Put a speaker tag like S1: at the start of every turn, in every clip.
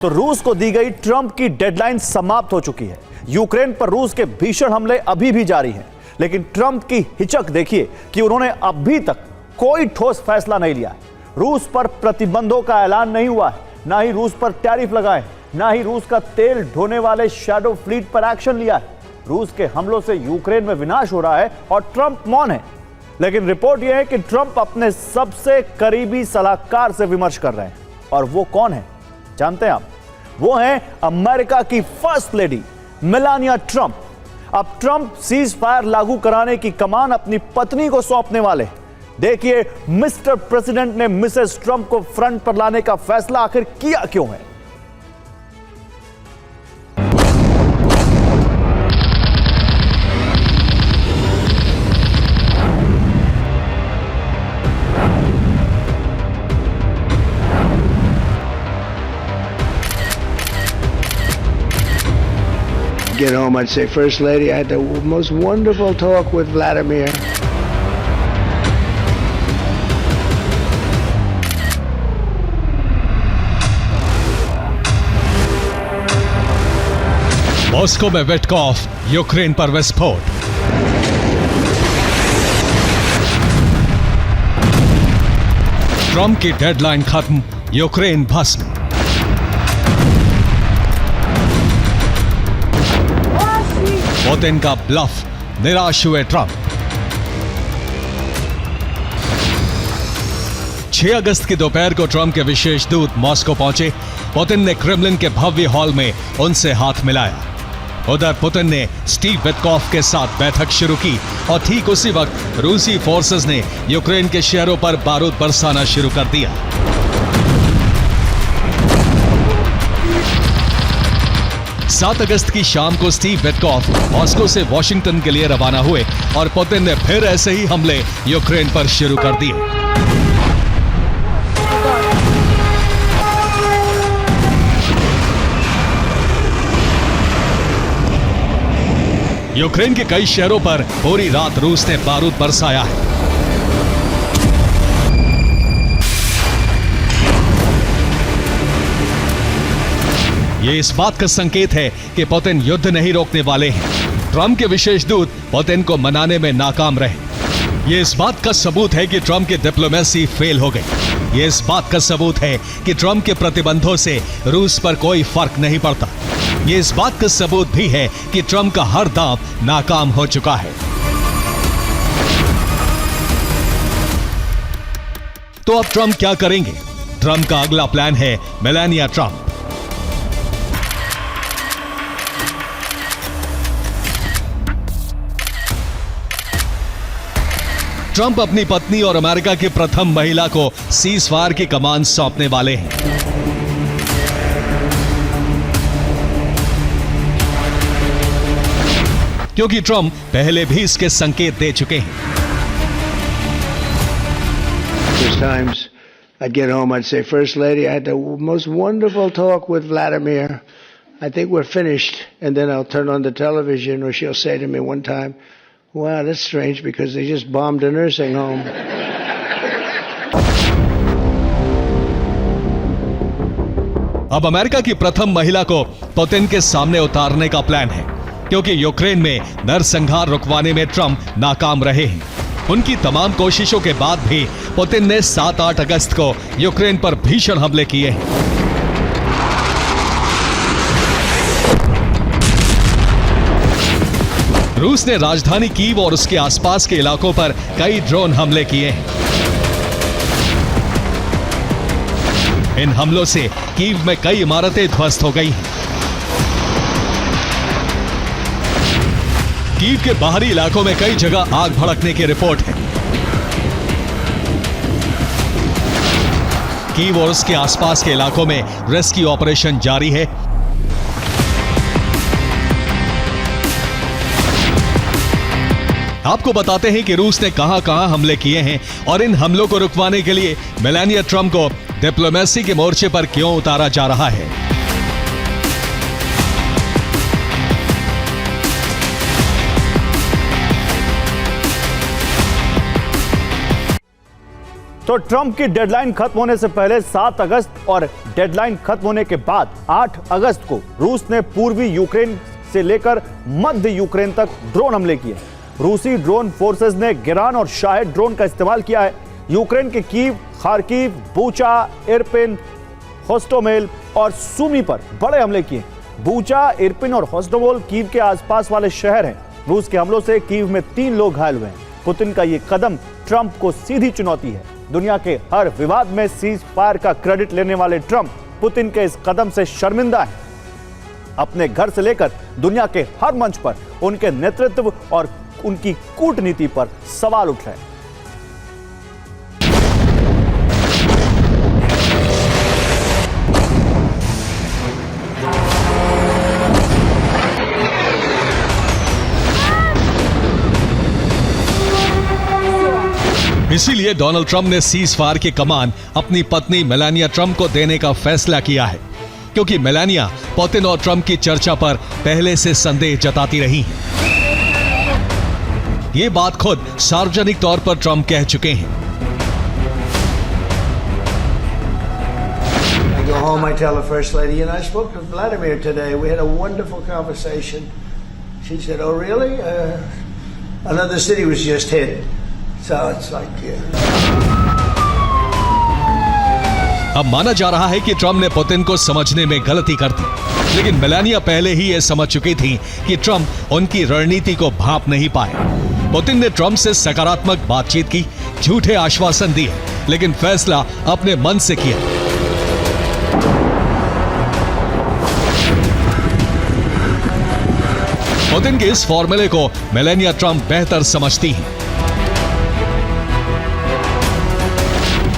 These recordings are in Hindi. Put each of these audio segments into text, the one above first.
S1: तो रूस को दी गई ट्रंप की डेडलाइन समाप्त हो चुकी है। यूक्रेन पर रूस के भीषण हमले अभी भी जारी हैं, लेकिन ट्रंप की हिचक देखिए कि उन्होंने अभी तक कोई ठोस फैसला नहीं लिया है। रूस पर प्रतिबंधों का ऐलान नहीं हुआ है, ना ही रूस पर टैरिफ लगाए, ना ही रूस का तेल ढोने वाले शैडो फ्लीट पर एक्शन लिया है। रूस के हमलों से यूक्रेन में विनाश हो रहा है और ट्रंप मौन है। लेकिन रिपोर्ट यह है कि ट्रंप अपने सबसे करीबी सलाहकार से विमर्श कर रहे हैं, और वो कौन है जानते हैं आप? वो हैं अमेरिका की फर्स्ट लेडी मेलानिया ट्रंप। अब ट्रंप सीज फायर लागू कराने की कमान अपनी पत्नी को सौंपने वाले। देखिए मिस्टर प्रेसिडेंट ने मिसेस ट्रंप को फ्रंट पर लाने का फैसला आखिर किया क्यों है।
S2: Get home, I'd say, First Lady, I had the most wonderful talk with Vladimir.
S3: Moscow में विटकॉफ, यूक्रेन पर विस्फोट। ट्रंप की डेडलाइन खत्म, यूक्रेन भस्म। पुतिन का ब्लफ, निराश हुए ट्रंप। 6 अगस्त की दोपहर को ट्रंप के विशेष दूत मॉस्को पहुंचे। पुतिन ने क्रेमलिन के भव्य हॉल में उनसे हाथ मिलाया। उधर पुतिन ने स्टीव विटकॉफ के साथ बैठक शुरू की और ठीक उसी वक्त रूसी फोर्सेस ने यूक्रेन के शहरों पर बारूद बरसाना शुरू कर दिया। सात अगस्त की शाम को स्टीव विटकॉफ मॉस्को से वॉशिंगटन के लिए रवाना हुए और पुतिन ने फिर ऐसे ही हमले यूक्रेन पर शुरू कर दिए। यूक्रेन के कई शहरों पर पूरी रात रूस ने बारूद बरसाया है। ये इस बात का संकेत है कि पुतिन युद्ध नहीं रोकने वाले हैं। ट्रंप के विशेष दूत पुतिन को मनाने में नाकाम रहे। ये इस बात का सबूत है कि ट्रंप की डिप्लोमेसी फेल हो गई। ये इस बात का सबूत है कि ट्रंप के प्रतिबंधों से रूस पर कोई फर्क नहीं पड़ता। ये इस बात का सबूत भी है कि ट्रंप का हर दांव नाकाम हो चुका है। तो अब ट्रंप क्या करेंगे? ट्रंप का अगला प्लान है मेलानिया ट्रंप। ट्रंप अपनी पत्नी और अमेरिका की प्रथम महिला को सीज फायर की कमान सौंपने वाले हैं। क्योंकि ट्रंप पहले भी इसके संकेत दे चुके हैं।
S2: Times I'd get home, I'd say, First Lady, I had the most wonderful talk with Vladimir. I think we're finished. And then I'll turn on the television, or she'll say to me one time, wow, that's strange because they just bombed a nursing home.
S3: अब अमेरिका की प्रथम महिला को पुतिन के सामने उतारने का प्लान है, क्योंकि यूक्रेन में नरसंहार रुकवाने में ट्रंप नाकाम रहे हैं। उनकी तमाम कोशिशों के बाद भी पुतिन ने 7-8 अगस्त को यूक्रेन पर भीषण हमले किए हैं। रूस ने राजधानी कीव और उसके आसपास के इलाकों पर कई ड्रोन हमले किए हैं। इन हमलों से कीव में कई इमारतें ध्वस्त हो गई हैं। कीव के बाहरी इलाकों में कई जगह आग भड़कने की रिपोर्ट है। कीव और उसके आसपास के इलाकों में रेस्क्यू ऑपरेशन जारी है। आपको बताते हैं कि रूस ने कहां-कहां हमले किए हैं और इन हमलों को रुकवाने के लिए मेलानिया ट्रंप को डिप्लोमेसी के मोर्चे पर क्यों उतारा जा रहा है।
S1: तो ट्रंप की डेडलाइन खत्म होने से पहले 7 अगस्त और डेडलाइन खत्म होने के बाद 8 अगस्त को रूस ने पूर्वी यूक्रेन से लेकर मध्य यूक्रेन तक ड्रोन हमले किए। रूसी ड्रोन फोर्सेस ने गिरान और शाहेद ड्रोन का इस्तेमाल किया है। यूक्रेन के Kyiv, Kharkiv, Bucha, Irpin, Hostomel और सुमी पर बड़े हमले किए। बूचा, इरपिन और होस्टोमेल कीव के आसपास वाले शहर हैं। रूस के हमलों से कीव में 3 लोग घायल हुए हैं। पुतिन का यह कदम ट्रंप को सीधी चुनौती है। दुनिया के हर विवाद में सीज फायर का क्रेडिट लेने वाले ट्रंप पुतिन के इस कदम से शर्मिंदा हैं। अपने घर से लेकर दुनिया के हर मंच पर उनके नेतृत्व और उनकी कूटनीति पर सवाल उठ रहे हैं।
S3: इसीलिए डोनाल्ड ट्रंप ने सीज फायर की कमान अपनी पत्नी मेलानिया ट्रंप को देने का फैसला किया है, क्योंकि मेलानिया पुतिन और ट्रंप की चर्चा पर पहले से संदेह जताती रही हैं। ये बात खुद सार्वजनिक तौर पर ट्रंप कह चुके हैं।
S2: I go home, I tell the First Lady, and I spoke to Vladimir today. We had a wonderful conversation. She said, "Oh, really? Another city was just hit." So it's like,
S3: अब माना जा रहा है कि ट्रंप ने पुतिन को समझने में गलती कर दी, लेकिन मेलानिया पहले ही यह समझ चुकी थी कि ट्रंप उनकी रणनीति को भांप नहीं पाए। पुतिन ने ट्रंप से सकारात्मक बातचीत की, झूठे आश्वासन दिए, लेकिन फैसला अपने मन से किया। पुतिन के इस फॉर्मूले को मेलानिया ट्रंप बेहतर समझती हैं,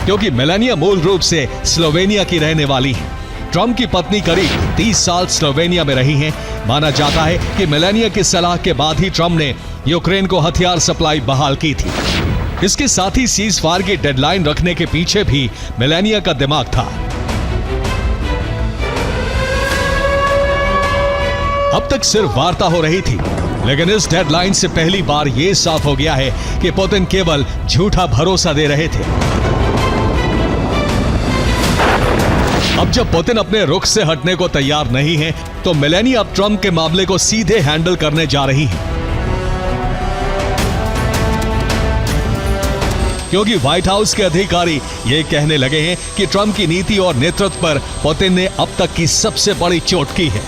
S3: क्योंकि मेलानिया मूल रूप से स्लोवेनिया की रहने वाली है। ट्रंप की पत्नी करीब 30 साल स्लोवेनिया में रही हैं। माना जाता है कि मेलानिया की सलाह के बाद ही ट्रंप ने यूक्रेन को हथियार सप्लाई बहाल की थी। इसके साथ ही सीज फायर की डेडलाइन रखने के पीछे भी मेलानिया का दिमाग था। अब तक सिर्फ वार्ता हो रही थी, लेकिन इस डेडलाइन से पहली बार यह साफ हो गया है कि पुतिन केवल झूठा भरोसा दे रहे थे। अब जब पुतिन अपने रुख से हटने को तैयार नहीं है, तो मेलानिया अब ट्रंप के मामले को सीधे हैंडल करने जा रही है, क्योंकि व्हाइट हाउस के अधिकारी ये कहने लगे हैं कि ट्रंप की नीति और नेतृत्व पर पुतिन ने अब तक की सबसे बड़ी चोट की है।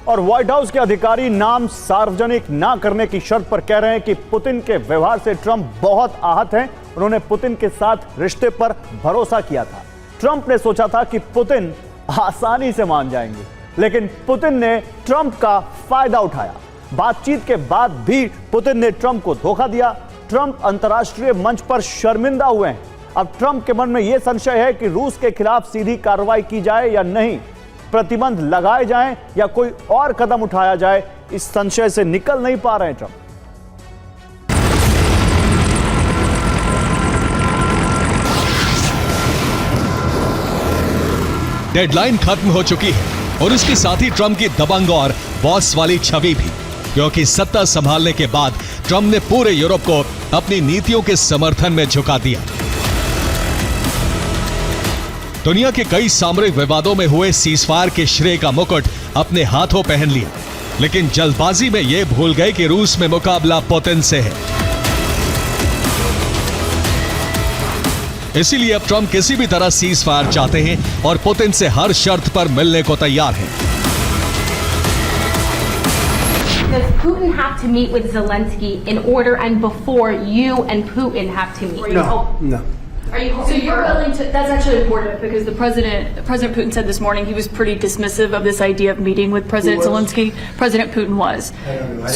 S1: और व्हाइट हाउस के अधिकारी नाम सार्वजनिक ना करने की शर्त पर कह रहे हैं कि पुतिन के व्यवहार से ट्रंप बहुत आहत हैं। उन्होंने पुतिन के साथ रिश्ते पर भरोसा किया था। ट्रंप ने सोचा था कि पुतिन आसानी से मान जाएंगे, लेकिन पुतिन ने ट्रंप का फायदा उठाया। बातचीत के बाद भी पुतिन ने ट्रंप को धोखा दिया। ट्रंप अंतर्राष्ट्रीय मंच पर शर्मिंदा हुए हैं। अब ट्रंप के मन में यह संशय है कि रूस के खिलाफ सीधी कार्रवाई की जाए या नहीं, प्रतिबंध लगाए जाएं या कोई और कदम उठाया जाए। इस संशय से निकल नहीं पा रहे हैं ट्रंप।
S3: डेडलाइन खत्म हो चुकी है और इसके साथ ही ट्रंप की दबंग और बॉस वाली छवि भी, क्योंकि सत्ता संभालने के बाद ट्रंप ने पूरे यूरोप को अपनी नीतियों के समर्थन में झुका दिया। दुनिया के कई सामरिक विवादों में हुए सीजफायर के श्रेय का मुकुट अपने हाथों पहन लिया, लेकिन जल्दबाजी में यह भूल गए कि रूस में मुकाबला पुतिन से है। इसीलिए अब ट्रंप किसी भी तरह सीजफायर चाहते हैं और पुतिन से हर शर्त पर मिलने को तैयार हैं।
S4: Does Putin have to meet with Zelensky in order and before you and Putin have to meet?
S2: No.
S4: Are you
S5: So you're willing to? That's actually important because President Putin said this morning he was pretty dismissive of this idea of meeting with President Zelensky. President Putin was.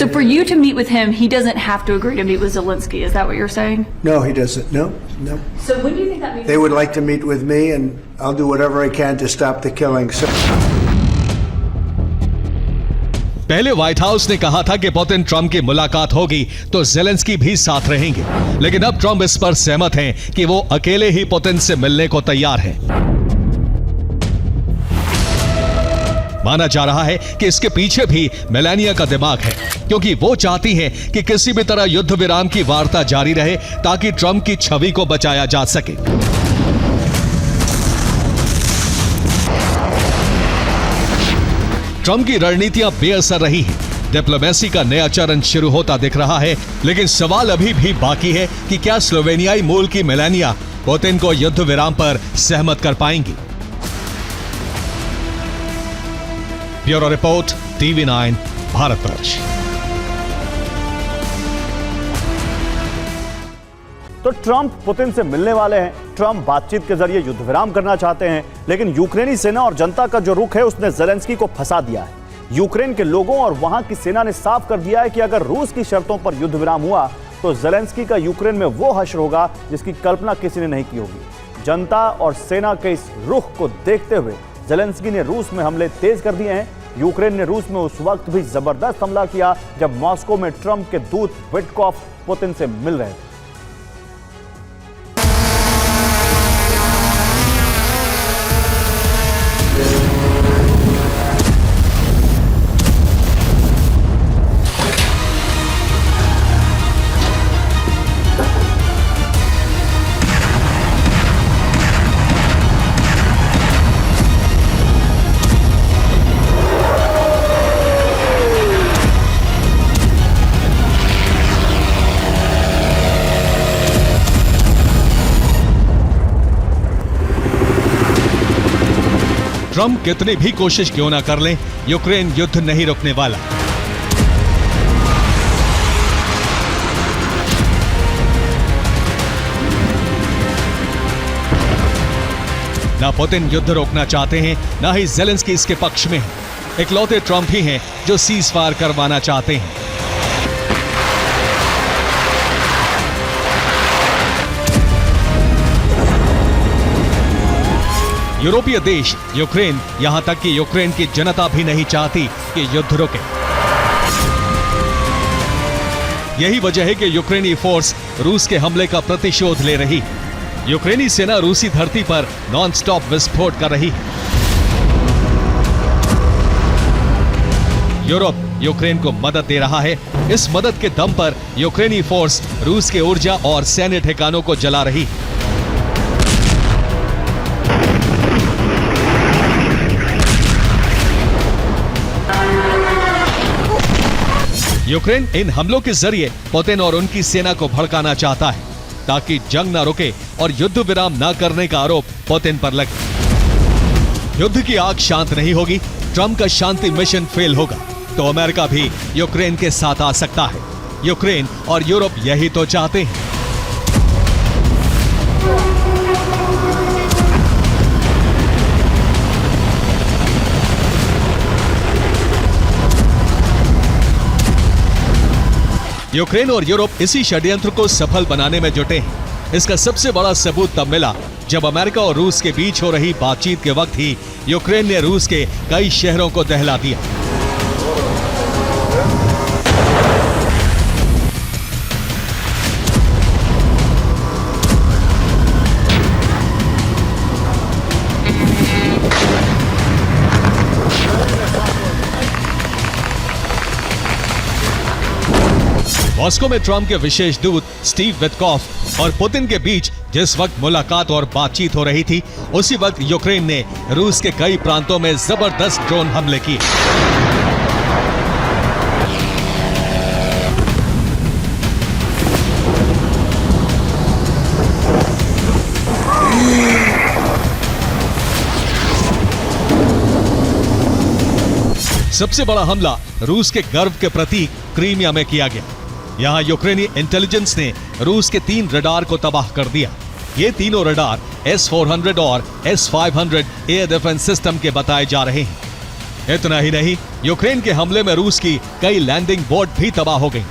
S5: So for you to meet with him, he doesn't have to agree to meet with Zelensky. Is that what you're saying?
S2: No, he doesn't. No.
S5: So when do you think that means?
S2: They would like to meet with me, and I'll do whatever I can to stop the killing.
S3: पहले व्हाइट हाउस ने कहा था कि पुतिन ट्रंप की मुलाकात होगी तो जेलेंस्की भी साथ रहेंगे, लेकिन अब ट्रंप इस पर सहमत हैं कि वो अकेले ही पुतिन से मिलने को तैयार हैं। माना जा रहा है कि इसके पीछे भी मेलानिया का दिमाग है, क्योंकि वो चाहती हैं कि किसी भी तरह युद्ध विराम की वार्ता जारी रहे ताकि ट्रंप की छवि को बचाया जा सके। ट्रंप की रणनीतियां बेअसर रही हैं। डिप्लोमेसी का नया चरण शुरू होता दिख रहा है, लेकिन सवाल अभी भी बाकी है कि क्या स्लोवेनियाई मूल की मेलानिया पुतिन को युद्ध विराम पर सहमत कर पाएंगी। Bureau report, TV9 Bharatvarsh.
S1: तो ट्रंप पुतिन से मिलने वाले हैं, ट्रंप बातचीत के जरिए युद्ध विराम करना चाहते हैं, लेकिन यूक्रेनी सेना और जनता का जो रुख है उसने जेलेंस्की को फंसा दिया है। यूक्रेन के लोगों और वहां की सेना ने साफ कर दिया है कि अगर रूस की शर्तों पर युद्ध विराम हुआ तो जेलेंस्की का यूक्रेन में वो हश्र होगा जिसकी कल्पना किसी ने नहीं की होगी। जनता और सेना के इस रुख को देखते हुए जेलेंस्की ने रूस में हमले तेज कर दिए हैं। यूक्रेन ने रूस में उस वक्त भी जबरदस्त हमला किया जब मॉस्को में ट्रंप के दूत विटकॉफ पुतिन से मिल रहे थे।
S3: ट्रंप कितनी भी कोशिश क्यों ना कर लें, यूक्रेन युद्ध नहीं रुकने वाला। ना पुतिन युद्ध रोकना चाहते हैं, ना ही जेलेंस्की इसके पक्ष में है। इकलौते ट्रंप ही हैं जो सीज फायर करवाना चाहते हैं। यूरोपीय देश, यूक्रेन, यहां तक कि यूक्रेन की जनता भी नहीं चाहती कि युद्ध रुके। यही वजह है कि यूक्रेनी फोर्स रूस के हमले का प्रतिशोध ले रही है। यूक्रेनी सेना रूसी धरती पर नॉनस्टॉप विस्फोट कर रही है। यूरोप यूक्रेन को मदद दे रहा है। इस मदद के दम पर यूक्रेनी फोर्स रूस के ऊर्जा और सैन्य ठिकानों को जला रही है। यूक्रेन इन हमलों के जरिए पुतिन और उनकी सेना को भड़काना चाहता है ताकि जंग न रुके और युद्ध विराम न करने का आरोप पुतिन पर लगे। युद्ध की आग शांत नहीं होगी, ट्रंप का शांति मिशन फेल होगा तो अमेरिका भी यूक्रेन के साथ आ सकता है। यूक्रेन और यूरोप यही तो चाहते हैं। यूक्रेन और यूरोप इसी षड्यंत्र को सफल बनाने में जुटे हैं। इसका सबसे बड़ा सबूत तब मिला जब अमेरिका और रूस के बीच हो रही बातचीत के वक्त ही यूक्रेन ने रूस के कई शहरों को दहला दिया। मॉस्को में ट्रंप के विशेष दूत स्टीव विटकॉफ और पुतिन के बीच जिस वक्त मुलाकात और बातचीत हो रही थी, उसी वक्त यूक्रेन ने रूस के कई प्रांतों में जबरदस्त ड्रोन हमले किए। सबसे बड़ा हमला रूस के गर्व के प्रतीक क्रीमिया में किया गया। यहां यूक्रेनी इंटेलिजेंस ने रूस के 3 रडार को तबाह कर दिया। ये तीनों रडार S-400 और S-500 एयर डिफेंस सिस्टम के बताए जा रहे हैं। इतना ही नहीं, यूक्रेन के हमले में रूस की कई लैंडिंग बोट भी तबाह हो गई।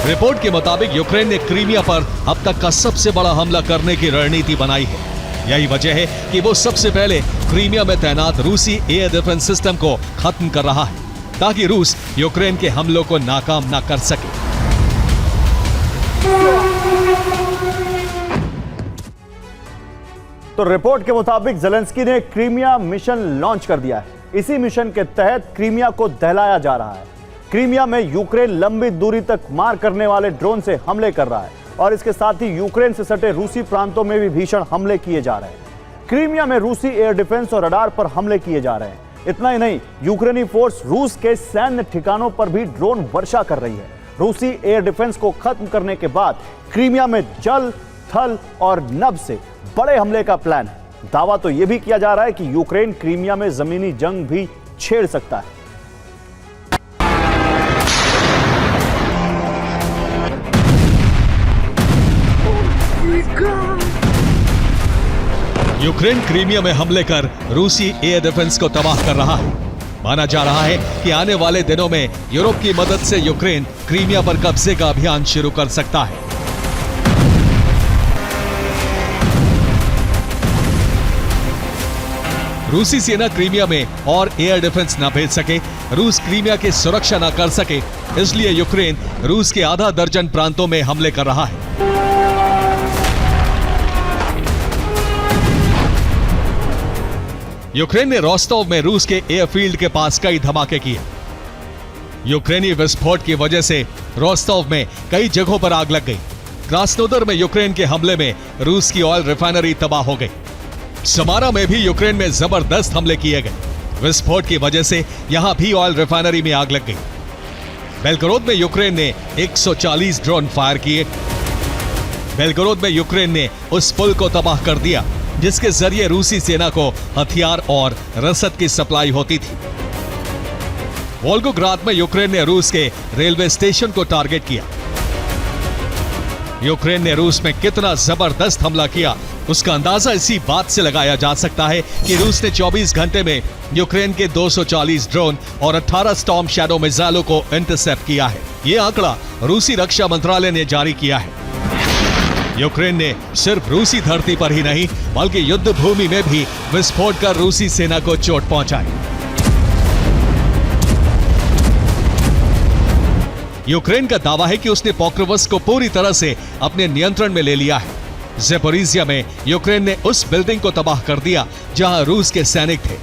S3: रिपोर्ट के मुताबिक यूक्रेन ने क्रीमिया पर अब तक का सबसे बड़ा हमला करने की रणनीति बनाई है। यही वजह है कि वो सबसे पहले क्रीमिया में तैनात रूसी एयर डिफेंस सिस्टम को खत्म कर रहा है ताकि रूस यूक्रेन के हमलों को नाकाम ना कर सके।
S1: तो रिपोर्ट के मुताबिक ज़ेलेंस्की ने क्रीमिया मिशन लॉन्च कर दिया है। इसी मिशन के तहत क्रीमिया को दहलाया जा रहा है। क्रीमिया में यूक्रेन लंबी दूरी तक मार करने वाले ड्रोन से हमले कर रहा है और इसके साथ ही यूक्रेन से सटे रूसी प्रांतों में भी भीषण हमले किए जा रहे हैं। क्रीमिया में रूसी एयर डिफेंस और रडार पर हमले किए जा रहे हैं। इतना ही नहीं, यूक्रेनी फोर्स रूस के सैन्य ठिकानों पर भी ड्रोन वर्षा कर रही है। रूसी एयर डिफेंस को खत्म करने के बाद क्रीमिया में जल, थल और नभ से बड़े हमले का प्लान है। दावा तो यह भी किया जा रहा है कि यूक्रेन क्रीमिया में जमीनी जंग भी छेड़ सकता है।
S3: यूक्रेन क्रीमिया में हमले कर रूसी एयर डिफेंस को तबाह कर रहा है। माना जा रहा है कि आने वाले दिनों में यूरोप की मदद से यूक्रेन क्रीमिया पर कब्जे का अभियान शुरू कर सकता है। रूसी सेना क्रीमिया में और एयर डिफेंस न भेज सके, रूस क्रीमिया की सुरक्षा न कर सके, इसलिए यूक्रेन रूस के आधा दर्जन प्रांतों में हमले कर रहा है। यूक्रेन ने रोस्टोव में रूस के एयरफील्ड के पास कई धमाके किए। यूक्रेनी विस्फोट की वजह से रोस्टोव में कई जगहों पर आग लग गई। क्रास्नोदर में यूक्रेन के हमले में रूस की ऑयल रिफाइनरी तबाह हो गई। समारा में भी यूक्रेन में जबरदस्त हमले किए गए। विस्फोट की वजह से यहां भी ऑयल रिफाइनरी में आग लग गई। बेलगोरोद में यूक्रेन ने 140 ड्रोन फायर किए। बेलगोरोद में यूक्रेन ने उस पुल को तबाह कर दिया जिसके जरिए रूसी सेना को हथियार और रसद की सप्लाई होती थी। वोल्गोग्राद में यूक्रेन ने रूस के रेलवे स्टेशन को टारगेट किया। यूक्रेन ने रूस में कितना जबरदस्त हमला किया, उसका अंदाजा इसी बात से लगाया जा सकता है कि रूस ने 24 घंटे में यूक्रेन के 240 ड्रोन और 18 स्टॉर्म शैडो मिसाइलों को इंटरसेप्ट किया है। यह आंकड़ा रूसी रक्षा मंत्रालय ने जारी किया है। यूक्रेन ने सिर्फ रूसी धरती पर ही नहीं बल्कि युद्ध भूमि में भी विस्फोट कर रूसी सेना को चोट पहुंचाई। यूक्रेन का दावा है कि उसने पोक्रोवस्क को पूरी तरह से अपने नियंत्रण में ले लिया है। ज़ेपोरिजिया में यूक्रेन ने उस बिल्डिंग को तबाह कर दिया जहां रूस के सैनिक थे।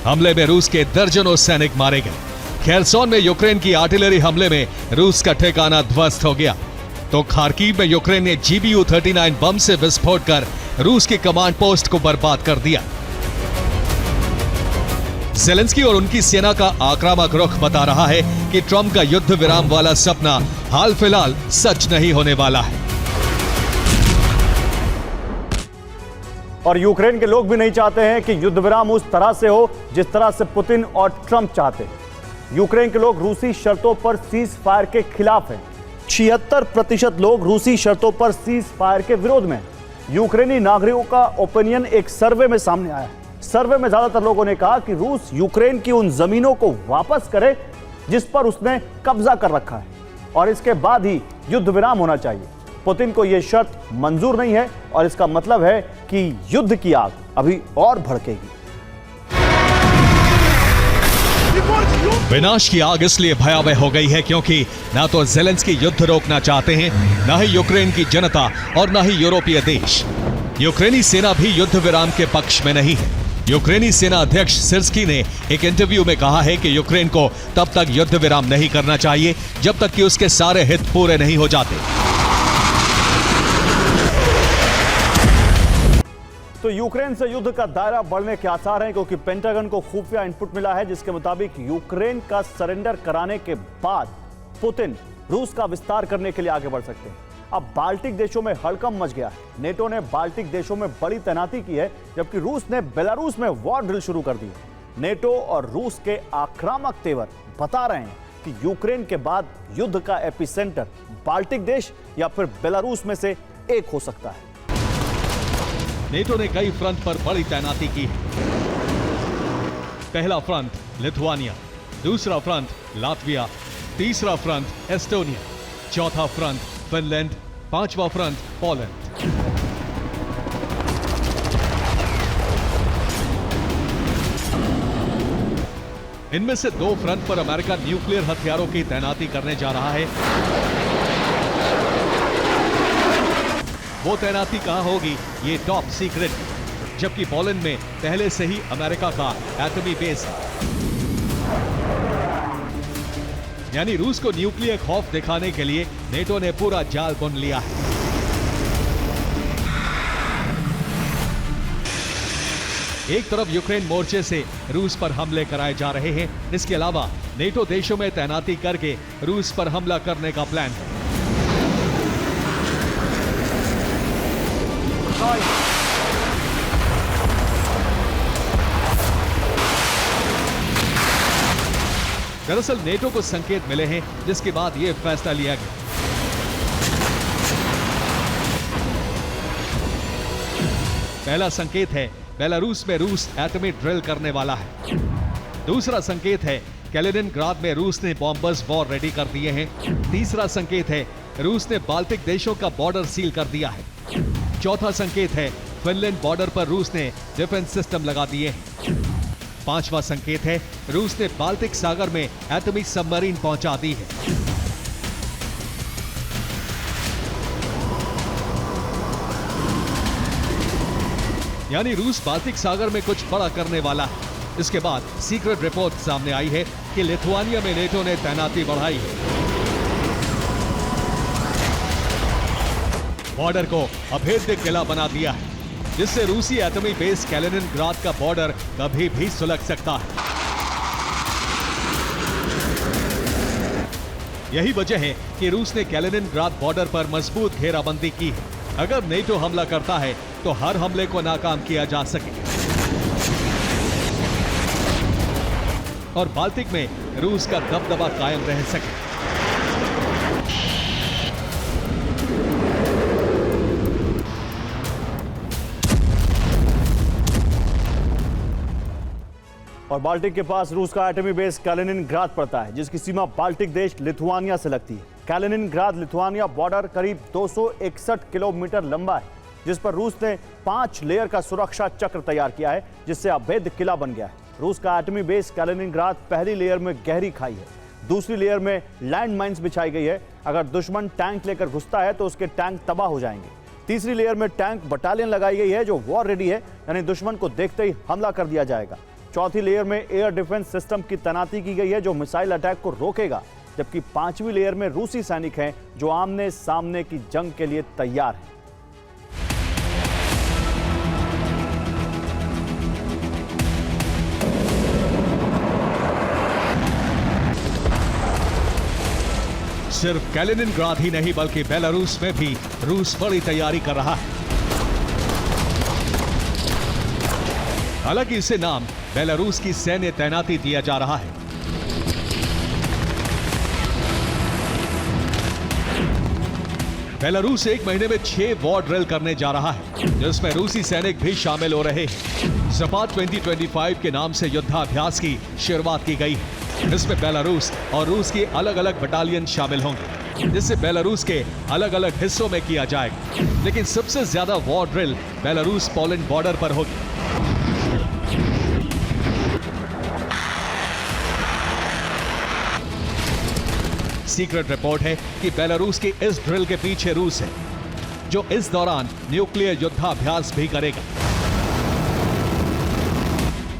S3: हमले में रूस के दर्जनों सैनिक मारे गए। खेरसोन में यूक्रेन की आर्टिलरी हमले में रूस का ठिकाना ध्वस्त हो गया। तो खार्किव में यूक्रेन ने GBU-39 बम से विस्फोट कर रूस की कमांड पोस्ट को बर्बाद कर दिया। ज़ेलेंस्की और उनकी सेना का आक्रामक रुख बता रहा है कि ट्रंप का युद्ध विराम वाला सपना हाल फिलहाल सच नहीं होने वाला है।
S1: और यूक्रेन के लोग भी नहीं चाहते हैं कि युद्ध विराम उस तरह से हो जिस तरह से पुतिन और ट्रंप चाहते हैं। यूक्रेन के लोग रूसी शर्तों पर सीज फायर के खिलाफ हैं। 76% लोग रूसी शर्तों पर सीज फायर के विरोध में हैं। यूक्रेनी नागरिकों का ओपिनियन एक सर्वे में सामने आया है। सर्वे में ज्यादातर लोगों ने कहा कि रूस यूक्रेन की उन जमीनों को वापस करे जिस पर उसने कब्जा कर रखा है और इसके बाद ही युद्ध विराम होना चाहिए। पुतिन को यह शर्त मंजूर नहीं है और इसका मतलब है कि युद्ध की आग अभी और भड़केगी।
S3: विनाश की आग इसलिए भयावह हो गई है क्योंकि ना तो ज़ेलेंस्की युद्ध रोकना चाहते हैं, ना ही यूक्रेन की जनता और ना ही यूरोपीय देश। यूक्रेनी सेना भी युद्ध विराम के पक्ष में नहीं है। यूक्रेनी सेना अध्यक्ष सिर्स्की ने एक इंटरव्यू में कहा है कि यूक्रेन को तब तक युद्ध विराम नहीं करना चाहिए जब तक कि उसके सारे हित पूरे नहीं हो जाते।
S1: तो यूक्रेन से युद्ध का दायरा बढ़ने के आसार हैं क्योंकि पेंटागन को खुफिया इनपुट मिला है जिसके मुताबिक यूक्रेन का सरेंडर कराने के बाद पुतिन रूस का विस्तार करने के लिए आगे बढ़ सकते हैं। अब बाल्टिक देशों में हड़कंप मच गया है। नेटो ने बाल्टिक देशों में बड़ी तैनाती की है जबकि रूस ने बेलारूस में वॉर ड्रिल शुरू कर दी है। नेटो और रूस के आक्रामक तेवर बता रहे हैं कि यूक्रेन के बाद युद्ध का एपिसेंटर बाल्टिक देश या फिर बेलारूस में से एक हो सकता है।
S3: नेटो ने कई फ्रंट पर बड़ी तैनाती की है। पहला फ्रंट लिथुआनिया, दूसरा फ्रंट लातविया, तीसरा फ्रंट एस्टोनिया, चौथा फ्रंट फिनलैंड, पांचवा फ्रंट पोलैंड। इनमें से 2 फ्रंट पर अमेरिका न्यूक्लियर हथियारों की तैनाती करने जा रहा है। वो तैनाती कहां होगी ये टॉप सीक्रेट है। जबकि पोलैंड में पहले से ही अमेरिका का एटमी बेस है। यानी रूस को न्यूक्लियर खौफ दिखाने के लिए नेटो ने पूरा जाल बुन लिया है। एक तरफ यूक्रेन मोर्चे से रूस पर हमले कराए जा रहे हैं, इसके अलावा नेटो देशों में तैनाती करके रूस पर हमला करने का प्लान है। दरअसल नेटो को संकेत मिले हैं, जिसके बाद यह फैसला लिया गया। पहला संकेत है बेलारूस में रूस एटमी ड्रिल करने वाला है। दूसरा संकेत है कैलिनिनग्राद में रूस ने बॉम्बर्स वॉर रेडी कर दिए हैं। तीसरा संकेत है रूस ने बाल्टिक देशों का बॉर्डर सील कर दिया है। चौथा संकेत है फिनलैंड बॉर्डर पर रूस ने डिफेंस सिस्टम लगा दिए हैं। पांचवा संकेत है रूस ने बाल्टिक सागर में एटमी सबमरीन पहुंचा दी है। यानी रूस बाल्टिक सागर में कुछ बड़ा करने वाला है। इसके बाद सीक्रेट रिपोर्ट सामने आई है कि लिथुआनिया में नेटो ने तैनाती बढ़ाई है। बॉर्डर को अभेद्य किला बना दिया है, जिससे रूसी एटमी बेस कैलिनिनग्राद का बॉर्डर कभी भी सुलग सकता है। यही वजह है कि रूस ने कैलिनिनग्राद बॉर्डर पर मजबूत घेराबंदी की है। अगर नेटो हमला करता है तो हर हमले को नाकाम किया जा सके और बाल्टिक में रूस का दबदबा कायम रह सके।
S1: और बाल्टिक के पास रूस का एटमी बेस कैलिनिनग्राद पड़ता है, जिसकी सीमा बाल्टिक देश लिथुआनिया से लगती है। कैलिनिनग्राद लिथुआनिया बॉर्डर करीब 261 किलोमीटर लंबा है, जिस पर रूस ने 5 लेयर का सुरक्षा चक्र तैयार किया है, जिससे अभेद्य किला बन गया है। रूस का एटमी बेस कैलिनिनग्राद पहली लेयर में गहरी खाई है, दूसरी लेयर में लैंड माइन्स बिछाई गई है। अगर दुश्मन टैंक लेकर घुसता है तो उसके टैंक तबाह हो जाएंगे। तीसरी लेयर में टैंक बटालियन लगाई गई है जो वॉर रेडी है, यानी दुश्मन को देखते ही हमला कर दिया जाएगा। चौथी लेयर में एयर डिफेंस सिस्टम की तैनाती की गई है जो मिसाइल अटैक को रोकेगा, जबकि पांचवी लेयर में रूसी सैनिक हैं जो आमने सामने की जंग के लिए तैयार हैं।
S3: सिर्फ कैलिनिनग्राद ही नहीं बल्कि बेलारूस में भी रूस बड़ी तैयारी कर रहा है। हालांकि इसे नाम बेलारूस की सैन्य तैनाती दिया जा रहा है। बेलारूस एक महीने में 6 वॉर ड्रिल करने जा रहा है, जिसमें रूसी सैनिक भी शामिल हो रहे हैं। ज़पाद 2025 के नाम से युद्धाभ्यास की शुरुआत की गई है। इसमें बेलारूस और रूस की अलग अलग बटालियन शामिल होंगे, जिससे बेलारूस के अलग अलग हिस्सों में किया जाएगा। लेकिन सबसे ज्यादा war drill Belarus Poland border पर होगी। सीक्रेट रिपोर्ट है कि बेलारूस की इस ड्रिल के पीछे रूस है, जो इस दौरान न्यूक्लियर युद्धाभ्यास भी करेगा।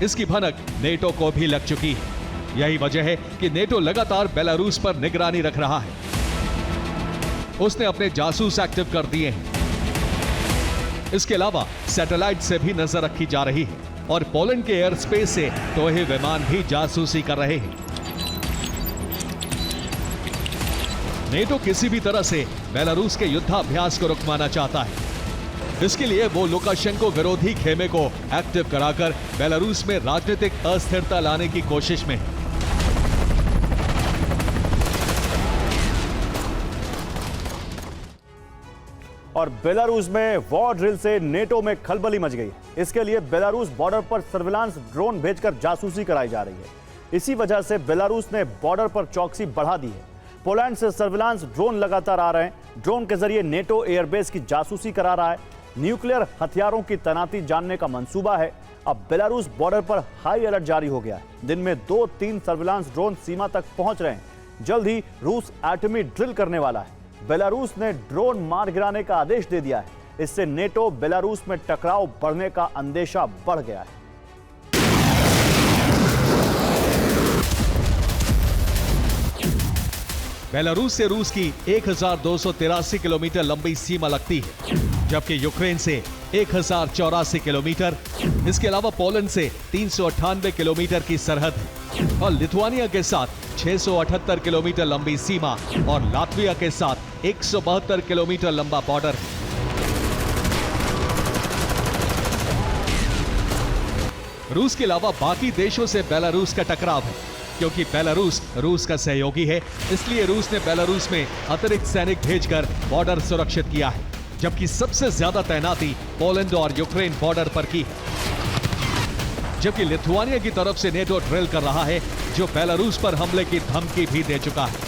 S3: इसकी भनक नेटो को भी लग चुकी है। यही वजह है कि नेटो लगातार बेलारूस पर निगरानी रख रहा है। उसने अपने जासूस एक्टिव कर दिए हैं। इसके अलावा सैटेलाइट से भी नजर रखी जा रही है और पोलैंड के एयर स्पेस से तोहे विमान भी जासूसी कर रहे हैं। नेटो किसी भी तरह से बेलारूस के युद्धाभ्यास को रुकवाना चाहता है। इसके लिए वो लुकाशेंको विरोधी खेमे को एक्टिव कराकर बेलारूस में राजनीतिक अस्थिरता लाने की कोशिश में है।
S1: और बेलारूस में वॉर ड्रिल से नेटो में खलबली मच गई। इसके लिए बेलारूस बॉर्डर पर सर्विलांस ड्रोन भेजकर जासूसी कराई जा रही है। इसी वजह से बेलारूस ने बॉर्डर पर चौकसी बढ़ा दी है। पोलैंड से सर्विलांस ड्रोन लगातार आ रहे हैं। ड्रोन के जरिए नेटो एयरबेस की जासूसी करा रहा है। न्यूक्लियर हथियारों की तैनाती जानने का मंसूबा है। अब बेलारूस बॉर्डर पर हाई अलर्ट जारी हो गया है। दिन में 2-3 सर्विलांस ड्रोन सीमा तक पहुंच रहे हैं। जल्द ही रूस एटमी ड्रिल करने वाला है। बेलारूस ने ड्रोन मार गिराने का आदेश दे दिया है। इससे नेटो बेलारूस में टकराव बढ़ने का अंदेशा बढ़ गया है।
S3: बेलारूस से रूस की 1283 किलोमीटर लंबी सीमा लगती है, जबकि यूक्रेन से 1084 किलोमीटर, इसके अलावा पोलैंड से 398 किलोमीटर की सरहद है और लिथुआनिया के साथ 678 किलोमीटर लंबी सीमा और लातविया के साथ 172 किलोमीटर लंबा बॉर्डर है। रूस के अलावा बाकी देशों से बेलारूस का टकराव है, क्योंकि बेलारूस रूस का सहयोगी है, इसलिए रूस ने बेलारूस में अतिरिक्त सैनिक भेजकर बॉर्डर सुरक्षित किया है, जबकि सबसे ज्यादा तैनाती पोलैंड और यूक्रेन बॉर्डर पर की है। जबकि लिथुआनिया की तरफ से नेटो ड्रिल कर रहा है, जो बेलारूस पर हमले की धमकी भी दे चुका है।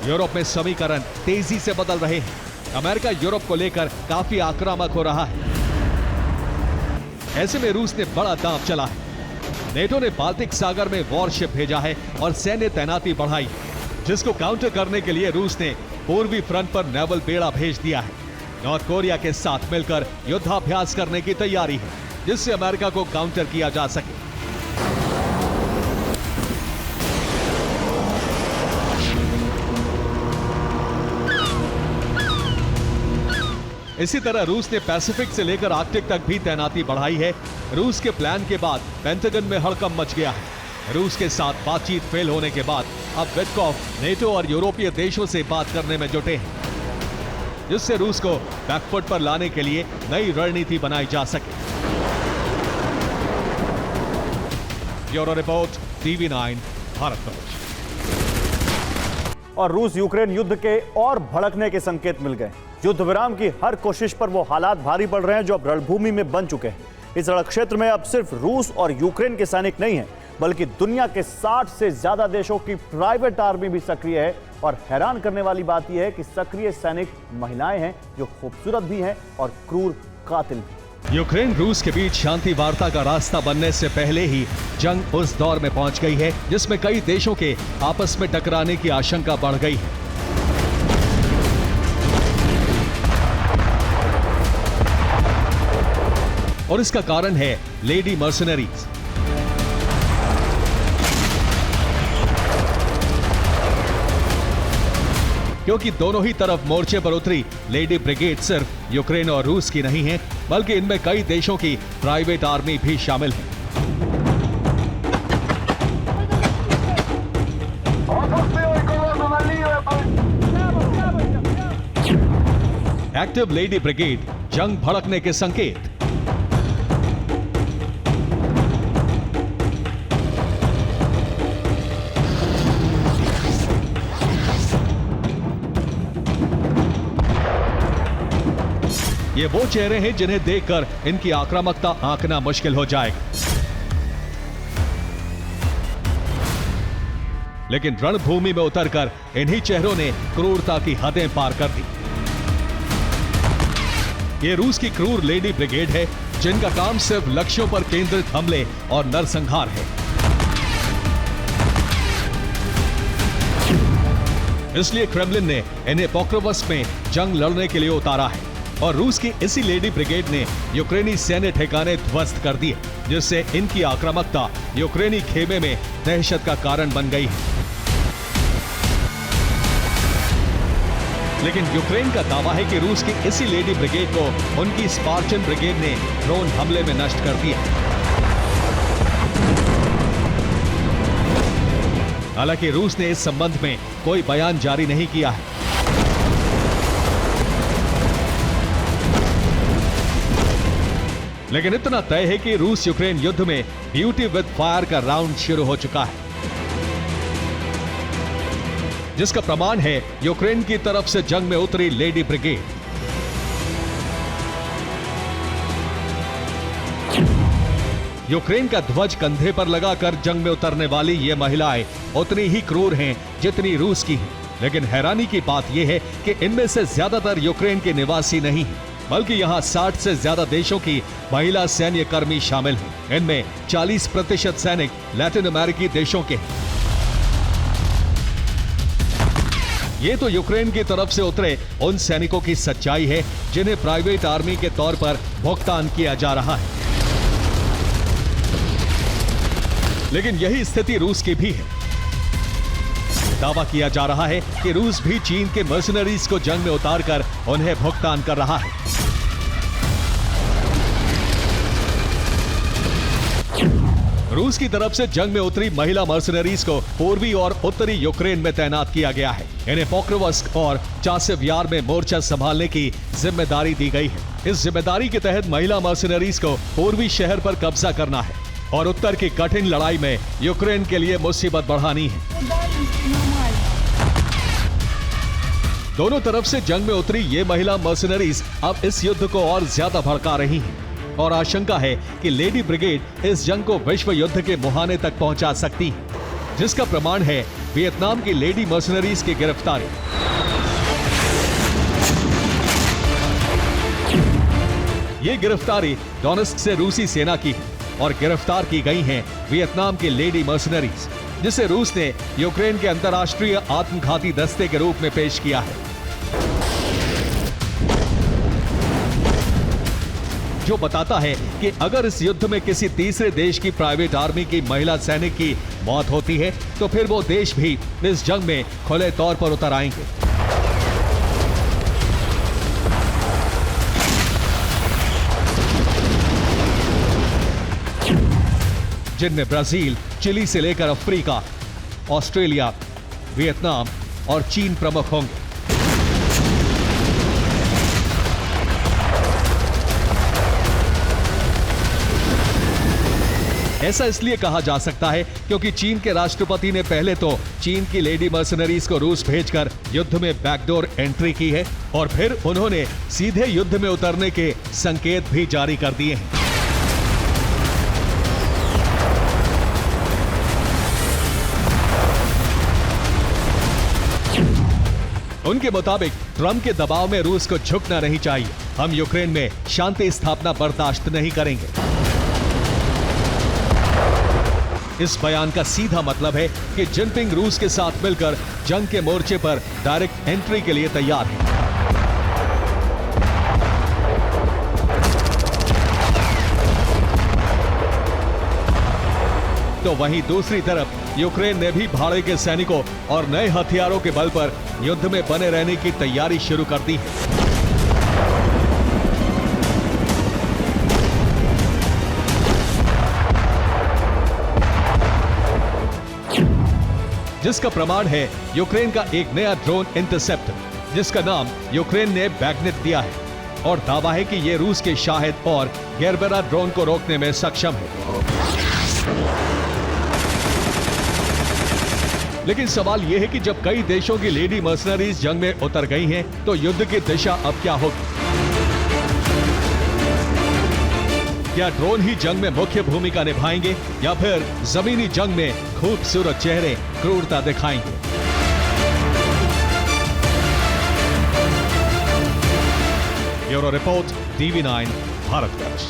S3: यूरोप में समीकरण तेजी से बदल रहे हैं। अमेरिका यूरोप को लेकर काफी आक्रामक हो रहा है। ऐसे में रूस ने बड़ा दांव चला है। नेटो ने बाल्टिक सागर में वॉरशिप भेजा है और सैन्य तैनाती बढ़ाई, जिसको काउंटर करने के लिए रूस ने पूर्वी फ्रंट पर नेवल बेड़ा भेज दिया है। नॉर्थ कोरिया के साथ मिलकर युद्धाभ्यास करने की तैयारी है, जिससे अमेरिका को काउंटर किया जा सके। इसी तरह रूस ने पैसिफिक से लेकर आर्कटिक तक भी तैनाती बढ़ाई है। रूस के प्लान के बाद पेंटागन में हड़कंप मच गया है। रूस के साथ बातचीत फेल होने के बाद अब विटकॉफ नेटो और यूरोपीय देशों से बात करने में जुटे हैं, जिससे रूस को बैकफुट पर लाने के लिए नई रणनीति बनाई जा सके। Bureau report, TV9 Bharatvarsh.
S1: और रूस यूक्रेन युद्ध के और भड़कने के संकेत मिल गए। युद्ध विराम की हर कोशिश पर वो हालात भारी पड़ रहे हैं जो अब रणभूमि में बन चुके हैं। इस रण क्षेत्र में अब सिर्फ रूस और यूक्रेन के सैनिक नहीं हैं, बल्कि दुनिया के 60 से ज्यादा देशों की प्राइवेट आर्मी भी सक्रिय है। और हैरान करने वाली बात यह है कि सक्रिय सैनिक महिलाएं हैं, जो खूबसूरत भी हैं और क्रूर कातिल भी।
S3: यूक्रेन रूस के बीच शांति वार्ता का रास्ता बनने से पहले ही जंग उस दौर में पहुंच गई है, जिसमें कई देशों के आपस में टकराने की आशंका बढ़ गई है। और इसका कारण है लेडी मर्सनरीज। क्योंकि दोनों ही तरफ मोर्चे पर उतरी लेडी ब्रिगेड सिर्फ यूक्रेन और रूस की नहीं है, बल्कि इनमें कई देशों की प्राइवेट आर्मी भी शामिल है। एक्टिव लेडी ब्रिगेड, जंग भड़कने के संकेत। ये वो चेहरे हैं जिन्हें देखकर इनकी आक्रामकता आंकना मुश्किल हो जाएगा। लेकिन रणभूमि में उतरकर इन्हीं चेहरों ने क्रूरता की हदें पार कर दी। ये रूस की क्रूर लेडी ब्रिगेड है, जिनका काम सिर्फ लक्ष्यों पर केंद्रित हमले और नरसंहार है। इसलिए क्रेमलिन ने इन्हें पोक्रोवस्क में जंग लड़ने के लिए उतारा है और रूस की इसी लेडी ब्रिगेड ने यूक्रेनी सैन्य ठिकाने ध्वस्त कर दिए, जिससे इनकी आक्रामकता यूक्रेनी खेमे में दहशत का कारण बन गई है। लेकिन यूक्रेन का दावा है कि रूस की इसी लेडी ब्रिगेड को उनकी स्पार्टन ब्रिगेड ने ड्रोन हमले में नष्ट कर दिया। हालांकि रूस ने इस संबंध में कोई बयान जारी नहीं किया है। लेकिन इतना तय है कि रूस यूक्रेन युद्ध में ब्यूटी विद फायर का राउंड शुरू हो चुका है, जिसका प्रमाण है यूक्रेन की तरफ से जंग में उतरी लेडी ब्रिगेड। यूक्रेन का ध्वज कंधे पर लगाकर जंग में उतरने वाली ये महिलाएं उतनी ही क्रूर हैं जितनी रूस की हैं। लेकिन हैरानी की बात यह है कि इनमें से ज्यादातर यूक्रेन के निवासी नहीं हैं, बल्कि यहां 60 से ज्यादा देशों की महिला सैन्य कर्मी शामिल हैं। इनमें 40% सैनिक लैटिन अमेरिकी देशों के हैं। ये तो यूक्रेन की तरफ से उतरे उन सैनिकों की सच्चाई है जिन्हें प्राइवेट आर्मी के तौर पर भुगतान किया जा रहा है। लेकिन यही स्थिति रूस की भी है। दावा किया जा रहा है कि रूस भी चीन के मर्सनरीज को जंग में उतारकर उन्हें भुगतान कर रहा है। रूस की तरफ से जंग में उतरी महिला मर्सनरीज को पूर्वी और उत्तरी यूक्रेन में तैनात किया गया है। इन्हें पोक्रोवस्क और चासिव यार में मोर्चा संभालने की जिम्मेदारी दी गई है। इस जिम्मेदारी के तहत महिला मर्सनरीज को पूर्वी शहर पर कब्जा करना है और उत्तर की कठिन लड़ाई में यूक्रेन के लिए मुसीबत बढ़ानी है। दोनों तरफ से जंग में उतरी ये महिला मर्सनरीज अब इस युद्ध को और ज्यादा भड़का रही हैं और आशंका है कि लेडी ब्रिगेड इस जंग को विश्व युद्ध के मुहाने तक पहुंचा सकती है, जिसका प्रमाण है वियतनाम की लेडी मर्सनरीज की गिरफ्तारी। ये गिरफ्तारी डोनेस्क से रूसी सेना की है और गिरफ्तार की गई हैं वियतनाम के लेडी मर्सनरीज, जिसे रूस ने यूक्रेन के अंतर्राष्ट्रीय आत्मघाती दस्ते के रूप में पेश किया है, जो बताता है कि अगर इस युद्ध में किसी तीसरे देश की प्राइवेट आर्मी की महिला सैनिक की मौत होती है तो फिर वो देश भी इस जंग में खुले तौर पर उतर आएंगे। जिनमें ब्राजील, चिली से लेकर अफ्रीका, ऑस्ट्रेलिया, वियतनाम और चीन प्रमुख होंगे। ऐसा इसलिए कहा जा सकता है क्योंकि चीन के राष्ट्रपति ने पहले तो चीन की लेडी मर्सनरीज को रूस भेजकर युद्ध में बैकडोर एंट्री की है और फिर उन्होंने सीधे युद्ध में उतरने के संकेत भी जारी कर दिए हैं। उनके मुताबिक ट्रंप के दबाव में रूस को झुकना नहीं चाहिए। हम यूक्रेन में शांति स्थापना बर्दाश्त नहीं करेंगे। इस बयान का सीधा मतलब है कि जिनपिंग रूस के साथ मिलकर जंग के मोर्चे पर डायरेक्ट एंट्री के लिए तैयार है। तो वहीं दूसरी तरफ यूक्रेन ने भी भाड़े के सैनिकों और नए हथियारों के बल पर युद्ध में बने रहने की तैयारी शुरू कर दी है। जिसका प्रमाण है यूक्रेन का एक नया ड्रोन इंटरसेप्टर, जिसका नाम यूक्रेन ने बैगनेट दिया है और दावा है कि यह रूस के शाहिद और गेरबेरा ड्रोन को रोकने में सक्षम है। लेकिन सवाल यह है कि जब कई देशों की लेडी मर्सनरीज जंग में उतर गई हैं, तो युद्ध की दिशा अब क्या होगी? क्या ड्रोन ही जंग में मुख्य भूमिका निभाएंगे या फिर जमीनी जंग में खूबसूरत चेहरे क्रूरता दिखाएंगे? Bureau report, TV9 Bharatvarsh.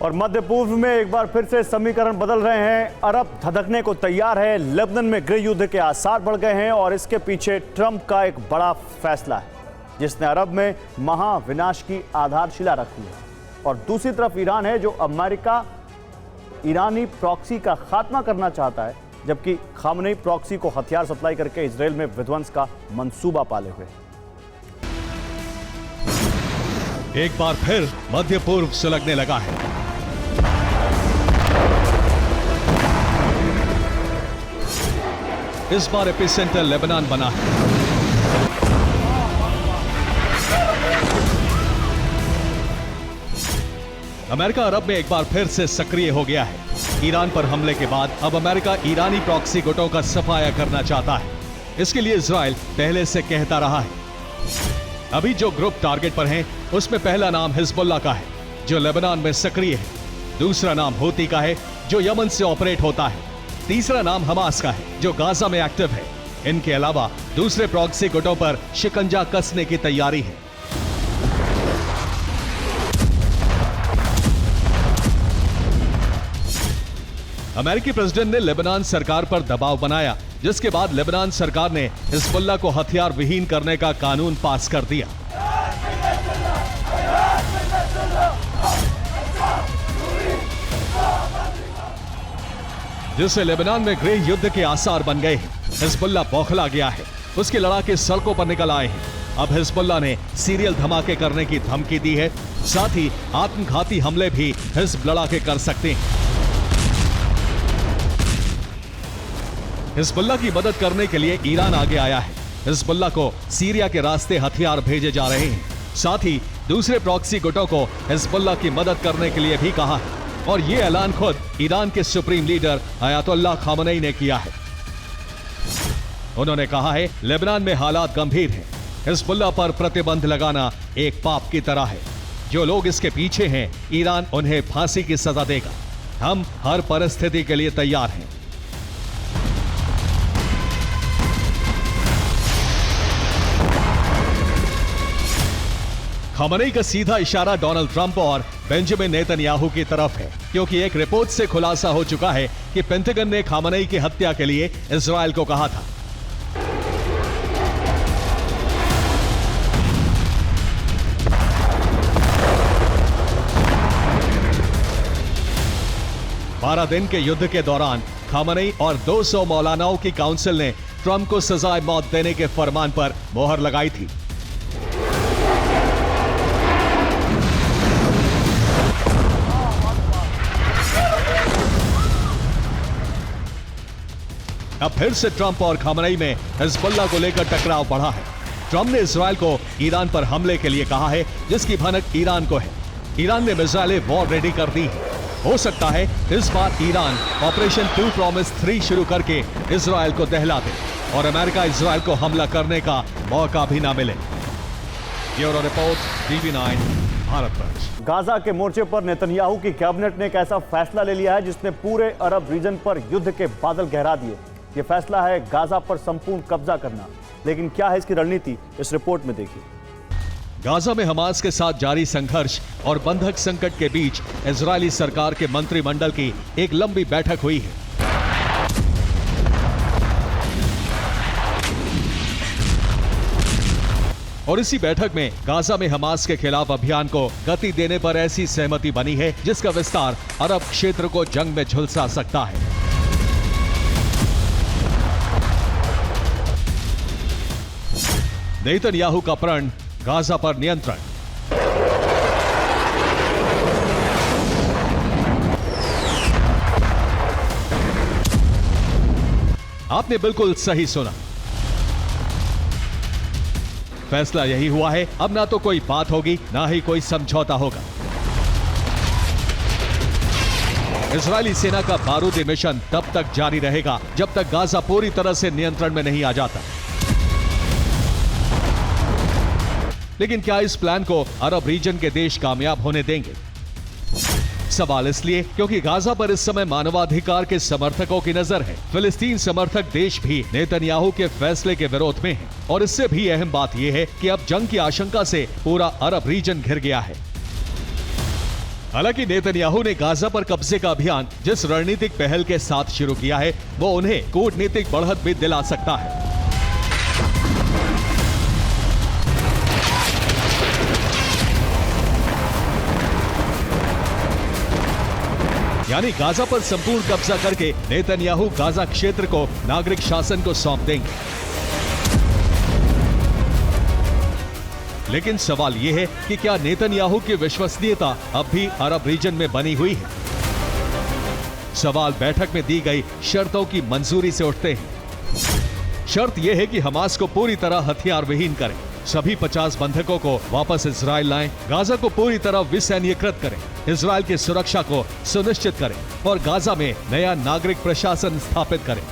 S1: और मध्य पूर्व में एक बार फिर से समीकरण बदल रहे हैं। अरब धधकने को तैयार है। लेबनान में गृह युद्ध के आसार बढ़ गए हैं और इसके पीछे ट्रंप का एक बड़ा फैसला है, जिसने अरब में महाविनाश की आधारशिला रखी है। और दूसरी तरफ ईरान है, जो अमेरिका ईरानी प्रॉक्सी का खात्मा करना चाहता है, जबकि खामनेई प्रॉक्सी को हथियार सप्लाई करके इजराइल में विध्वंस का मंसूबा पाले हुए।
S3: एक बार फिर मध्य पूर्व सुलगने लगा है। इस बार एपिसेंटर लेबनान बना है। अमेरिका अरब में एक बार फिर से सक्रिय हो गया है। ईरान पर हमले के बाद अब अमेरिका ईरानी प्रॉक्सी गुटों का सफाया करना चाहता है। इसके लिए इजराइल पहले से कहता रहा है। अभी जो ग्रुप टारगेट पर हैं, उसमें पहला नाम हिजबुल्लाह का है, जो लेबनान में सक्रिय है। दूसरा नाम हूती का है, जो यमन से ऑपरेट होता है। तीसरा नाम हमास का है, जो गाजा में एक्टिव है। इनके अलावा दूसरे प्रॉक्सी गुटों पर शिकंजा कसने की तैयारी है। अमेरिकी प्रेसिडेंट ने लेबनान सरकार पर दबाव बनाया, जिसके बाद लेबनान सरकार ने हिजबुल्लाह को हथियार विहीन करने का कानून पास कर दिया। जिससे लेबनान में गृह युद्ध के आसार बन गए हैं। हिजबुल्लाह बौखला गया है, उसके लड़ाके सड़कों पर निकल आए हैं। अब हिजबुल्लाह ने सीरियल धमाके करने की धमकी दी है, साथ ही आत्मघाती हमले भी हिजब लड़ाके कर सकते हैं। हिजबुल्लाह की मदद करने के लिए ईरान आगे आया है। हिजबुल्लाह को सीरिया के रास्ते हथियार भेजे जा रहे हैं, साथ ही दूसरे प्रॉक्सी गुटों को हिजबुल्लाह की मदद करने के लिए भी कहा है। और ये ऐलान खुद ईरान के सुप्रीम लीडर अयातुल्लाह खामनेई ने किया है। उन्होंने कहा है, लेबनान में हालात गंभीर हैं। हिजबुल्लाह पर प्रतिबंध लगाना एक पाप की तरह है। जो लोग इसके पीछे हैं, ईरान उन्हें फांसी की सजा देगा। हम हर परिस्थिति के लिए तैयार हैं। खामनेई का सीधा इशारा डोनाल्ड ट्रंप और बेंजामिन नेतन्याहू की तरफ है, क्योंकि एक रिपोर्ट से खुलासा हो चुका है कि पेंटागन ने खामनेई की हत्या के लिए इजराइल को कहा था। बारह दिन के युद्ध के दौरान खामनेई और 200 मौलानाओं की काउंसिल ने ट्रंप को सजाए मौत देने के फरमान पर मोहर लगाई थी। अब फिर से ट्रंप और खामनेई में हिजबुल्लाह को लेकर टकराव बढ़ा है। ट्रंप ने इजराइल को ईरान पर हमले के लिए कहा है, जिसकी भनक ईरान को है। ईरान ने मिसाइलें वॉर रेडी कर दी है। हो सकता है इस बार ईरान ऑपरेशन 2 प्रॉमिस 3 शुरू करके इजराइल को दहला दे और अमेरिका इजराइल को हमला करने का मौका भी ना मिले। Bureau report, TV9 Bharatvarsh.
S1: Gaza के मोर्चे पर नेतन्याहू की कैबिनेट ने एक ऐसा फैसला ले लिया है जिसने पूरे अरब रीजन पर युद्ध के बादल गहरा दिए। यह फैसला है गाजा पर संपूर्ण कब्जा करना। लेकिन क्या है इसकी रणनीति, इस रिपोर्ट में देखिए।
S3: गाजा में हमास के साथ जारी संघर्ष और बंधक संकट के बीच इजरायली सरकार के मंत्रिमंडल की एक लंबी बैठक हुई है। और इसी बैठक में गाजा में हमास के खिलाफ अभियान को गति देने पर ऐसी सहमति बनी है जिसका विस्तार अरब क्षेत्र को जंग में झुलसा सकता है। नेतन्याहू का प्रण, गाजा पर नियंत्रण। आपने बिल्कुल सही सुना, फैसला यही हुआ है। अब ना तो कोई बात होगी, ना ही कोई समझौता होगा। इजरायली सेना का बारूदी मिशन तब तक जारी रहेगा जब तक गाजा पूरी तरह से नियंत्रण में नहीं आ जाता। लेकिन क्या इस प्लान को अरब रीजन के देश कामयाब होने देंगे? सवाल इसलिए क्योंकि गाजा पर इस समय मानवाधिकार के समर्थकों की नजर है। फिलिस्तीन समर्थक देश भी नेतन्याहू के फैसले के विरोध में हैं। और इससे भी अहम बात यह है कि अब जंग की आशंका से पूरा अरब रीजन घिर गया है। हालांकि नेतन्याहू ने गाजा पर कब्जे का अभियान जिस रणनीतिक पहल के साथ शुरू किया है, वो उन्हें कूटनीतिक बढ़त भी दिला सकता है। यानी गाजा पर संपूर्ण कब्जा करके नेतन्याहू गाजा क्षेत्र को नागरिक शासन को सौंप देंगे। लेकिन सवाल यह है कि क्या नेतन्याहू की विश्वसनीयता अब भी अरब रीजन में बनी हुई है? सवाल बैठक में दी गई शर्तों की मंजूरी से उठते हैं। शर्त यह है कि हमास को पूरी तरह हथियार विहीन करें, सभी 50 बंधकों को वापस इजराइल लाएं, गाजा को पूरी तरह विसैन्यीकृत करें, इजराइल की सुरक्षा को सुनिश्चित करें और गाजा में नया नागरिक प्रशासन स्थापित करें।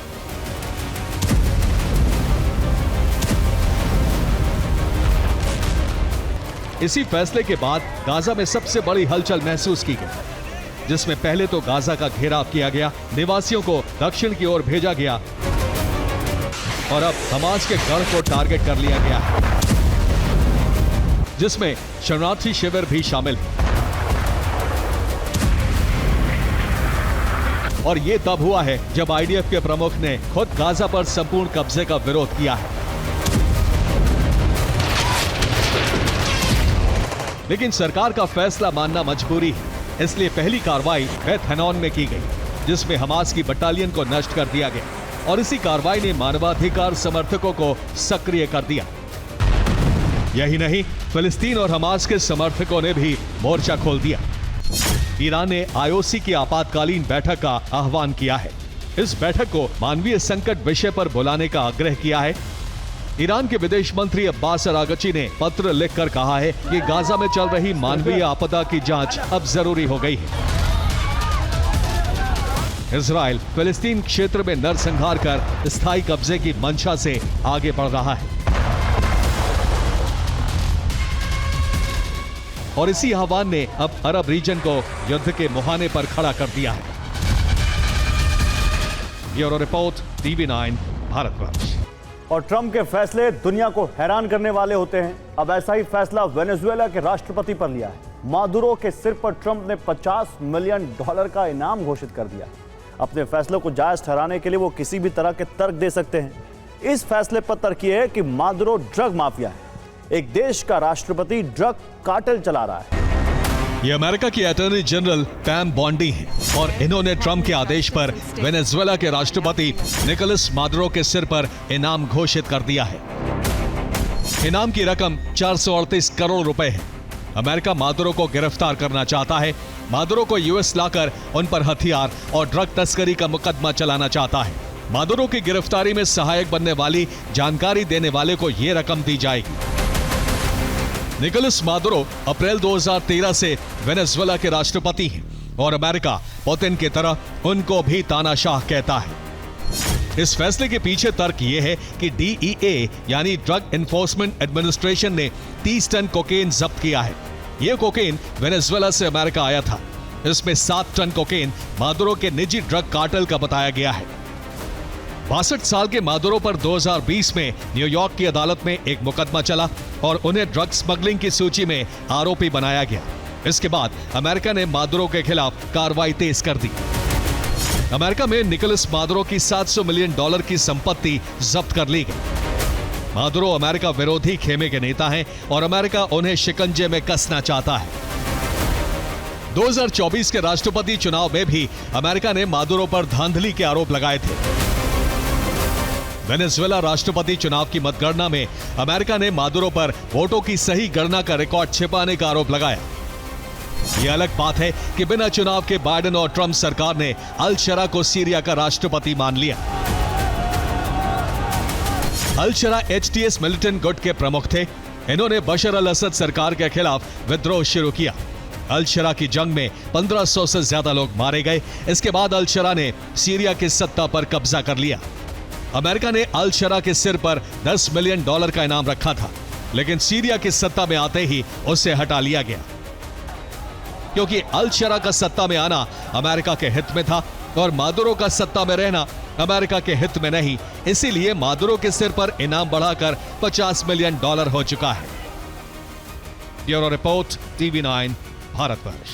S3: इसी फैसले के बाद गाजा में सबसे बड़ी हलचल महसूस की गई, जिसमें पहले तो गाजा का घेराव किया गया, निवासियों को दक्षिण की ओर भेजा गया और अब हमास के गढ़ को टारगेट कर लिया गया है, जिसमें शरणार्थी शिविर भी शामिल है। और ये तब हुआ है जब आईडीएफ के प्रमुख ने खुद गाजा पर संपूर्ण कब्जे का विरोध किया है। लेकिन सरकार का फैसला मानना मजबूरी है, इसलिए पहली कार्रवाई बेथ हनोन में की गई, जिसमें हमास की बटालियन को नष्ट कर दिया गया और इसी कार्रवाई ने मानवाधिकार समर्थकों को सक्रिय कर दिया। यही नहीं, फिलिस्तीन और हमास के समर्थकों ने भी मोर्चा खोल दिया। ईरान ने आईओसी की आपातकालीन बैठक का आह्वान किया है। इस बैठक को मानवीय संकट विषय पर बुलाने का आग्रह किया है। ईरान के विदेश मंत्री अब्बास अरागची ने पत्र लिखकर कहा है कि गाजा में चल रही मानवीय आपदा की जांच अब जरूरी हो गई है। इजराइल फिलिस्तीन क्षेत्र में नरसंहार कर स्थायी कब्जे की मंशा से आगे बढ़ रहा है और इसी आह्वान ने अब अरब रीजन को युद्ध के मुहाने पर खड़ा कर दिया है। Bureau report, TV9 Bharatvarsh.
S1: और ट्रंप के फैसले दुनिया को हैरान करने वाले होते हैं। अब ऐसा ही फैसला वेनेजुएला के राष्ट्रपति पर लिया है। मादुरो के सिर पर ट्रंप ने $50 मिलियन का इनाम घोषित कर दिया। अपने फैसले को जायज ठहराने के लिए वो किसी भी तरह के तर्क दे सकते हैं। इस फैसले पर तर्क यह है कि मादुरो ड्रग माफिया है। एक देश का राष्ट्रपति ड्रग कार्टेल चला रहा है।
S3: ये अमेरिका की अटॉर्नी जनरल पैम बॉन्डी हैं और इन्होंने ट्रंप के आदेश पर वेनेजुएला के राष्ट्रपति निकोलस मादुरो के सिर पर इनाम घोषित कर दिया है। इनाम की रकम 438 करोड़ रुपए है। अमेरिका मादुरो को गिरफ्तार करना चाहता है। मादुरो को यूएस लाकर उन पर हथियार और ड्रग तस्करी का मुकदमा चलाना चाहता है। मादुरो की गिरफ्तारी में सहायक बनने वाली जानकारी देने वाले को यह रकम दी जाएगी। निकोलस मादुरो अप्रैल 2013 से वेनेजुएला के राष्ट्रपति हैं और अमेरिका पुतिन की तरह उनको भी तानाशाह कहता है। इस फैसले के पीछे तर्क यह है कि DEA यानी ड्रग एनफोर्समेंट एडमिनिस्ट्रेशन ने 30 टन कोकेन जब्त किया है। यह कोकेन वेनेजुएला से अमेरिका आया था। इसमें 7 टन कोकेन मादुरो के निजी ड्रग कार्टेल का बताया गया है। 62 साल के मादुरो पर 2020 में न्यूयॉर्क की अदालत में एक मुकदमा चला और उन्हें ड्रग स्मगलिंग की सूची में आरोपी बनाया गया। इसके बाद अमेरिका ने मादुरो के खिलाफ कार्रवाई तेज कर दी। अमेरिका में निकोलस मादुरो की $700 मिलियन की संपत्ति जब्त कर ली गई। मादुरो अमेरिका विरोधी खेमे के नेता हैं और अमेरिका उन्हें शिकंजे में कसना चाहता है। 2024 के राष्ट्रपति चुनाव में भी अमेरिका ने मादुरो पर धांधली के आरोप लगाए थे। वेनेजुएला राष्ट्रपति चुनाव की मतगणना में अमेरिका ने मादुरो पर वोटों की सही गणना का रिकॉर्ड छिपाने का आरोप लगाया। यह अलग बात है कि बिना चुनाव के बाइडेन और ट्रंप सरकार ने अल शरा को सीरिया का राष्ट्रपति मान लिया। अल शरा HTS मिलिटेंट गुट के प्रमुख थे। इन्होंने बशर अल असद सरकार के खिलाफ विद्रोह शुरू किया। अल शरा की जंग में 1500 से ज्यादा लोग मारे गए। इसके बाद अल शरा ने सीरिया की सत्ता पर कब्जा कर लिया। अमेरिका ने अल शरा के सिर पर $10 मिलियन का इनाम रखा था, लेकिन सीरिया की सत्ता में आते ही उसे हटा लिया गया, क्योंकि अल शरा का सत्ता में आना अमेरिका के हित में था और मादुरो का सत्ता में रहना अमेरिका के हित में नहीं। इसीलिए मादुरो के सिर पर इनाम बढ़ाकर $50 मिलियन हो चुका है। Bureau report, TV9 Bharatvarsh.